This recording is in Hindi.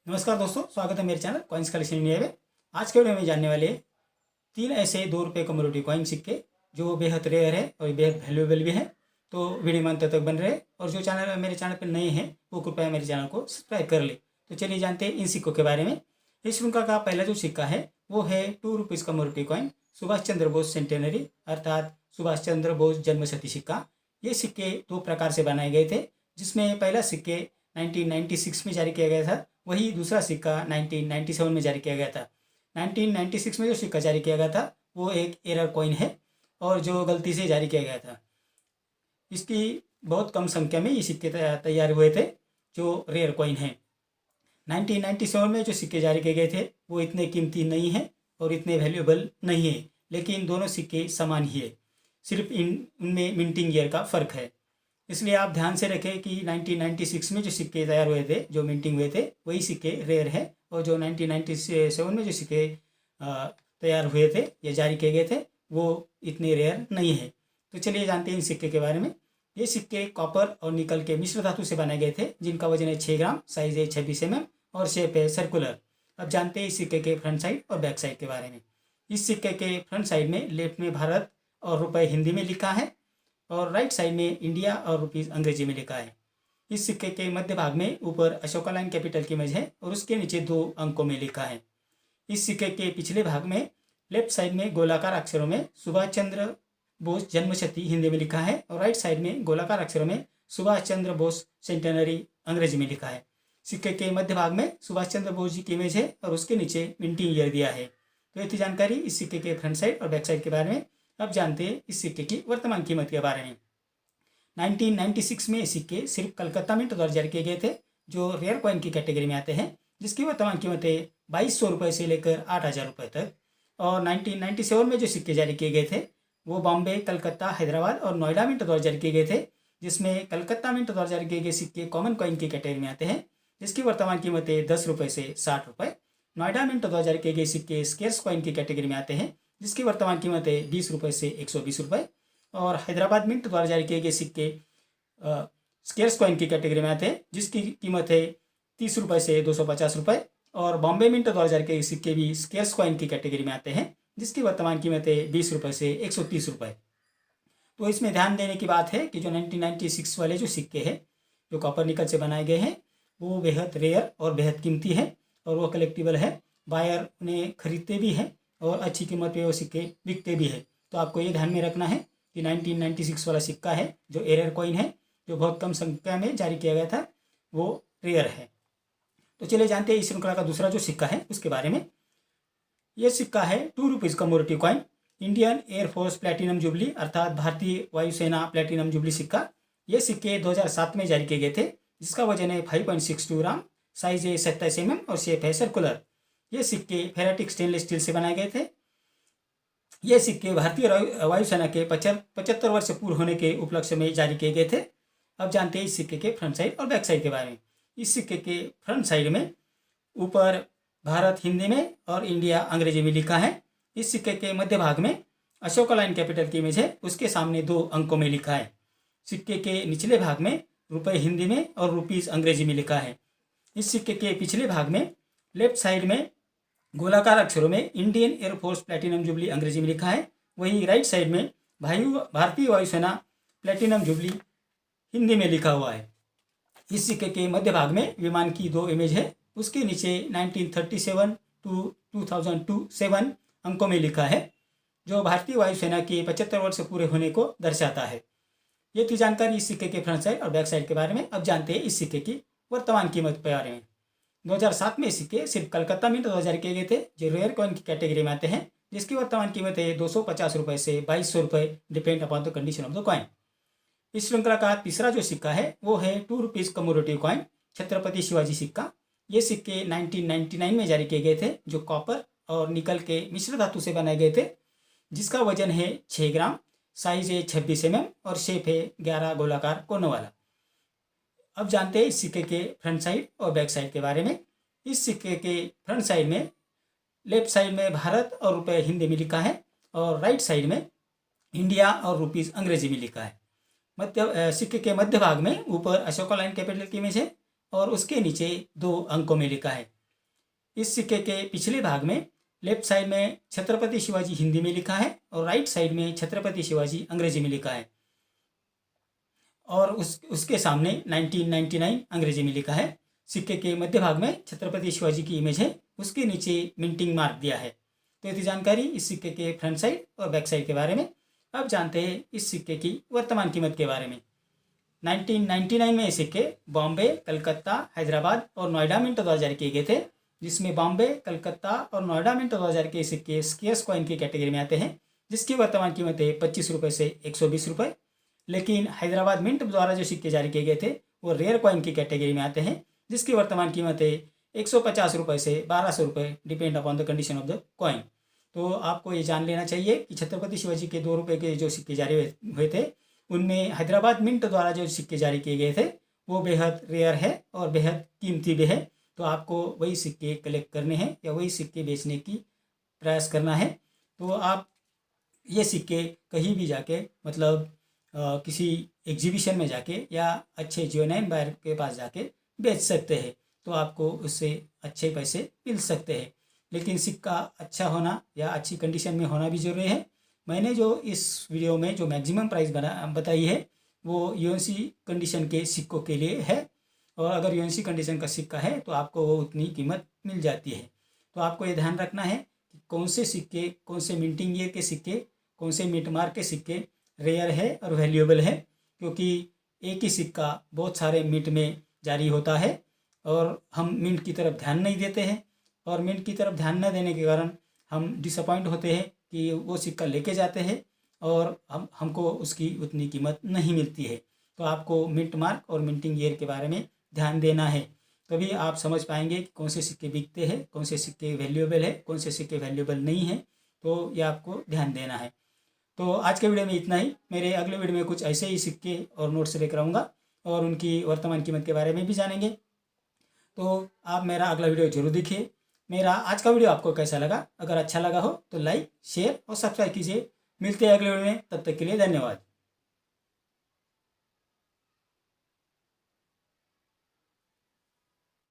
नमस्कार दोस्तों, स्वागत है मेरे चैनल कॉइन्स कलेक्शन इंडिया में। आज के वीडियो में जानने वाले 3 ऐसे 2 रुपये कम्युनिटी कॉइन सिक्के जो बेहद रेयर है और बेहद वैल्यूएबल भी है। तो वीडियो में अंत तक बन रहे और जो चैनल मेरे चैनल पर नए हैं वो कृपया मेरे चैनल को सब्सक्राइब कर ले। तो चलिए जानते हैं इन सिक्कों के बारे में। इस श्रृंखला का पहला जो सिक्का है वो है 2 rupees community coin Subhash Chandra Bose centenary अर्थात सुभाष चंद्र बोस जन्मशती सिक्का। ये सिक्के 2 प्रकार से बनाए गए थे, जिसमें पहला सिक्के 1996 में जारी किया गया था, वही दूसरा सिक्का 1997 में जारी किया गया था। 1996 में जो सिक्का जारी किया गया था वो एक एरर कॉइन है और जो गलती से जारी किया गया था। इसकी बहुत कम संख्या में ये सिक्के तैयार हुए थे जो रेयर कॉइन है। 1997 में जो सिक्के जारी किए गए थे वो इतने कीमती नहीं हैं और इतने वैल्यूएबल नहीं है, लेकिन दोनों सिक्के समान ही है, सिर्फ उनमें मिंटिंग ईयर का फ़र्क है। इसलिए आप ध्यान से रखें कि 1996 में जो सिक्के तैयार हुए थे, जो मिंटिंग हुए थे, वही सिक्के रेयर है और जो 1997 में जो सिक्के तैयार हुए थे या जारी किए गए थे वो इतने रेयर नहीं है। तो चलिए जानते हैं इन सिक्के के बारे में। ये सिक्के कॉपर और निकल के मिश्र धातु से बनाए गए थे, जिनका वजन है 6 ग्राम, साइज है 26 mm और शेप है सर्कुलर। अब जानते हैं इस सिक्के के फ्रंट साइड और बैक साइड के बारे में। इस सिक्के के फ्रंट साइड में लेफ्ट में भारत और रुपये हिंदी में लिखा है और राइट साइड में इंडिया और रुपीज़ अंग्रेजी में लिखा है। इस सिक्के के मध्य भाग में ऊपर अशोका लाइन कैपिटल की इमेज है और उसके नीचे 2 अंकों में लिखा है। इस सिक्के के पिछले भाग में लेफ्ट साइड में गोलाकार अक्षरों में सुभाष चंद्र बोस जन्मशती हिंदी में लिखा है और राइट साइड में गोलाकार अक्षरों में सुभाष चंद्र बोस सेंटेनरी अंग्रेजी में लिखा है। सिक्के के मध्य भाग में सुभाष चंद्र बोस जी की इमेज है और उसके नीचे मिंटिंग ईयर दिया है। तो ये थी जानकारी इस सिक्के के फ्रंट साइड और बैक साइड के बारे में। अब जानते हैं इस सिक्के की वर्तमान कीमत के बारे में। 1996 में ये सिक्के सिर्फ कलकत्ता मिंट द्वारा जारी किए गए थे, जो रेयर कॉइन की कैटेगरी में आते हैं, जिसकी वर्तमान कीमत है 2200 रुपये से लेकर 8000 रुपये तक। और 1997 में जो सिक्के जारी किए गए थे वो बॉम्बे, कलकत्ता, हैदराबाद और नोएडा मिंट द्वारा जारी किए गए थे, जिसमें कलकत्ता मिंट द्वारा जारी किए गए सिक्के कॉमन कॉइन की कैटेगरी में आते हैं, जिसकी वर्तमान कीमत है 10 रुपये से 60 रुपये। नोएडा मिंट द्वारा जारी किए गए सिक्के स्केर्स कॉइन की कैटेगरी में आते हैं, जिसकी वर्तमान कीमत है 20 रुपये से 120 रुपये। और हैदराबाद मिंट द्वारा जारी किए गए सिक्के स्केर्स कॉइन की कैटेगरी में आते हैं, जिसकी कीमत है 30 रुपये से 250 रुपये। और बॉम्बे मिंट द्वारा जारी किए गए सिक्के भी स्केर्स कॉइन की कैटेगरी में आते हैं, जिसकी वर्तमान कीमत है 20 रुपये से 130 रुपये। तो इसमें ध्यान देने की बात है कि जो 1996 वाले जो सिक्के हैं जो कॉपर निकल से बनाए गए हैं वो बेहद रेयर और बेहद कीमती है और वो कलेक्टिबल है। बायर उन्हें खरीदते भी हैं और अच्छी कीमत पे वो सिक्के बिकते भी है। तो आपको ये ध्यान में रखना है कि 1996 वाला सिक्का है जो एरर कॉइन है, जो बहुत कम संख्या में जारी किया गया था, वो रेयर है। तो चलिए जानते हैं इस श्रृंखला का दूसरा जो सिक्का है उसके बारे में। ये सिक्का है 2 rupees community coin Indian air force platinum jubilee अर्थात भारतीय वायुसेना प्लेटिनम जुबली सिक्का। ये सिक्के 2007 में जारी किए गए थे, जिसका वजन है 5.62 ग्राम, साइज है 27 mm और शेप है सर्कुलर। ये सिक्के फेरेटिक स्टेनलेस स्टील से बनाए गए थे। ये सिक्के भारतीय वायुसेना के 75 वर्ष पूर्ण होने के उपलक्ष्य में जारी किए गए थे। अब जानते हैं इस सिक्के के फ्रंट साइड और बैक साइड के बारे में। इस सिक्के के फ्रंट साइड में ऊपर भारत हिंदी में और इंडिया अंग्रेजी में लिखा है। इस सिक्के के मध्य भाग में अशोका लाइन कैपिटल की इमेज है, उसके सामने 2 अंकों में लिखा है। सिक्के के निचले भाग में रुपये हिंदी में और रुपीज़ अंग्रेजी में लिखा है। इस सिक्के के पिछले भाग में लेफ्ट साइड में गोलाकार अक्षरों में इंडियन एयरफोर्स प्लेटिनम जुबली अंग्रेजी में लिखा है, वहीं राइट साइड में भारतीय वायुसेना प्लेटिनम जुबली हिंदी में लिखा हुआ है। इस सिक्के के मध्य भाग में विमान की 2 इमेज है, उसके नीचे 1937 टू 2027 अंकों में लिखा है, जो भारतीय वायुसेना के 75 वर्ष पूरे होने को दर्शाता है। ये थी जानकारी इस सिक्के के फ्रंट साइड और बैक साइड के बारे में। अब जानते हैं इस सिक्के की वर्तमान कीमत के बारे में। 2007 में सिक्के सिर्फ कलकत्ता मिंट 2000 किए गए थे, जो रेयर कॉइन की कैटेगरी में आते हैं, जिसकी वर्तमान कीमत है 250 रुपये से 2200 रुपये, depend upon the condition of the coin. इस श्रृंखला का तीसरा जो सिक्का है वो है 2 rupees community coin Chhatrapati Shivaji सिक्का। ये सिक्के 1999 में जारी किए गए थे, जो कॉपर और निकल के मिश्र धातु से बनाए गए थे, जिसका वजन है 6 ग्राम, साइज है 26 mm और शेप है 11 गोलाकार कोनों वाला। अब जानते हैं इस सिक्के के फ्रंट साइड और बैक साइड के बारे में। इस सिक्के के फ्रंट साइड में लेफ्ट साइड में भारत और रुपये हिंदी में लिखा है और राइट साइड में इंडिया और रुपीज़ अंग्रेजी में लिखा है। सिक्के के मध्य भाग में ऊपर अशोका लाइन कैपिटल की इमेज है और उसके नीचे 2 अंकों में लिखा है। इस सिक्के के पिछले भाग में लेफ्ट साइड में छत्रपति शिवाजी हिंदी में लिखा है और राइट साइड में छत्रपति शिवाजी अंग्रेजी में लिखा है और उसके सामने 1999 अंग्रेजी में लिखा है। सिक्के के मध्य भाग में छत्रपति शिवाजी की इमेज है, उसके नीचे मिंटिंग मार्क दिया है। तो ये थी जानकारी इस सिक्के के फ्रंट साइड और बैक साइड के बारे में। अब जानते हैं इस सिक्के की वर्तमान कीमत के बारे में। 1999 में ये सिक्के बॉम्बे, कलकत्ता, हैदराबाद और नोएडा मिंट 2000 किए गए थे, जिसमें बॉम्बे, कलकत्ता और नोएडा मिंट 2000 के सिक्के स्केर्स कॉइन की कैटेगरी में आते हैं, जिसकी वर्तमान कीमत है 25 रुपये से 120 रुपये। लेकिन हैदराबाद मिंट द्वारा जो सिक्के जारी किए गए थे वो रेयर कॉइन की कैटेगरी में आते हैं, जिसकी वर्तमान कीमत है 150 रुपये से 1200 रुपये, depend upon the condition of the coin. तो आपको ये जान लेना चाहिए कि छत्रपति शिवाजी के 2 रुपये के जो सिक्के जारी हुए थे उनमें हैदराबाद मिंट द्वारा जो सिक्के जारी किए गए थे वो बेहद रेयर है और बेहद कीमती भी है। तो आपको वही सिक्के कलेक्ट करने हैं या वही सिक्के बेचने की प्रयास करना है। तो आप ये सिक्के कहीं भी जाके मतलब किसी एग्जीबिशन में जाके या अच्छे जियोनाइन बायर के पास जाके बेच सकते हैं, तो आपको उससे अच्छे पैसे मिल सकते हैं। लेकिन सिक्का अच्छा होना या अच्छी कंडीशन में होना भी ज़रूरी है। मैंने जो इस वीडियो में जो मैक्सिमम प्राइस बताई है वो यूएनसी कंडीशन के सिक्कों के लिए है, और अगर यूएनसी कंडीशन का सिक्का है तो आपको वो उतनी कीमत मिल जाती है। तो आपको ये ध्यान रखना है कि कौन से सिक्के, कौन से मिंटिंग ईयर के सिक्के, कौन से मिंट मार्क के सिक्के रेयर है और वैल्यूएबल है, क्योंकि एक ही सिक्का बहुत सारे मिंट में जारी होता है और हम मिंट की तरफ ध्यान नहीं देते हैं, और मिंट की तरफ ध्यान न देने के कारण हम डिसअपॉइंट होते हैं कि वो सिक्का लेके जाते हैं और हमको उसकी उतनी कीमत नहीं मिलती है। तो आपको मिंट मार्क और मिंटिंग ईयर के बारे में ध्यान देना है, तभी आप समझ पाएंगे कि कौन से सिक्के बिकते हैं, कौन से सिक्के वैल्यूएबल है, कौन से सिक्के वैल्यूएबल नहीं है। तो ये आपको ध्यान देना है। तो आज के वीडियो में इतना ही। मेरे अगले वीडियो में कुछ ऐसे ही सिक्के और नोट्स लेकर आऊँगा और उनकी वर्तमान कीमत के बारे में भी जानेंगे। तो आप मेरा अगला वीडियो जरूर देखिए। मेरा आज का वीडियो आपको कैसा लगा? अगर अच्छा लगा हो तो लाइक, शेयर और सब्सक्राइब कीजिए। मिलते हैं अगले वीडियो में, तब तक के लिए धन्यवाद।